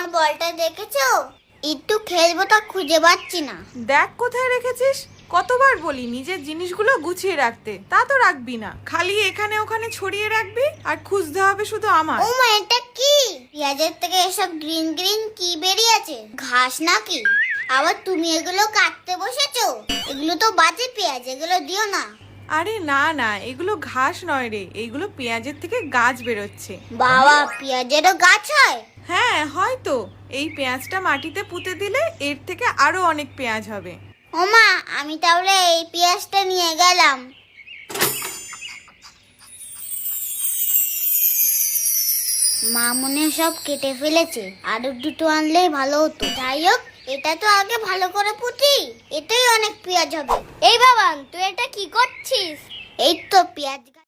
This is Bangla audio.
আমার বলটা দেখেছো? একটু খেলবো তা খুঁজে পাচ্ছি না। দেখ কোথায় রেখেছিস। কতবার বলি নিজের জিনিসগুলো গুছিয়ে রাখতে, তা তো রাখবি না, খালি এখানে ওখানে ছড়িয়ে রাখবি আর খুঁজতে হবে শুধু আমার। ও মা, এটা কি? পেঁয়াজের থেকে এসব গ্রিন গ্রিন কি বেরিয়েছে? ঘাস নাকি? আবার তুমি এগুলো কাটতে বসেছো? এগুলো তো বাজে পেঁয়াজ, এগুলো দিও না। আরে না না, এগুলো ঘাস নয় রে, এগুলো পেঁয়াজের থেকে গাছ বেরোচ্ছে। বাবা, পেঁয়াজেরও গাছ হয়? হ্যাঁ হয়তো, এই পেঁয়াজটা মাটিতে পুঁতে দিলে এর থেকে আরো অনেক পেঁয়াজ হবে। ও মা, আমি তাহলে এই পেঁয়াজটা নিয়ে গেলাম। মা মনে হয় সব কেটে ফেলেছে, আরো দুটো আনলেই ভালো হতো। যাই হোক, এটা তো আগে ভালো করে পুঁতি, এতেই অনেক পেঁয়াজ হবে। এই বাবান, তুই এটা কি করছিস? এই তো পেঁয়াজ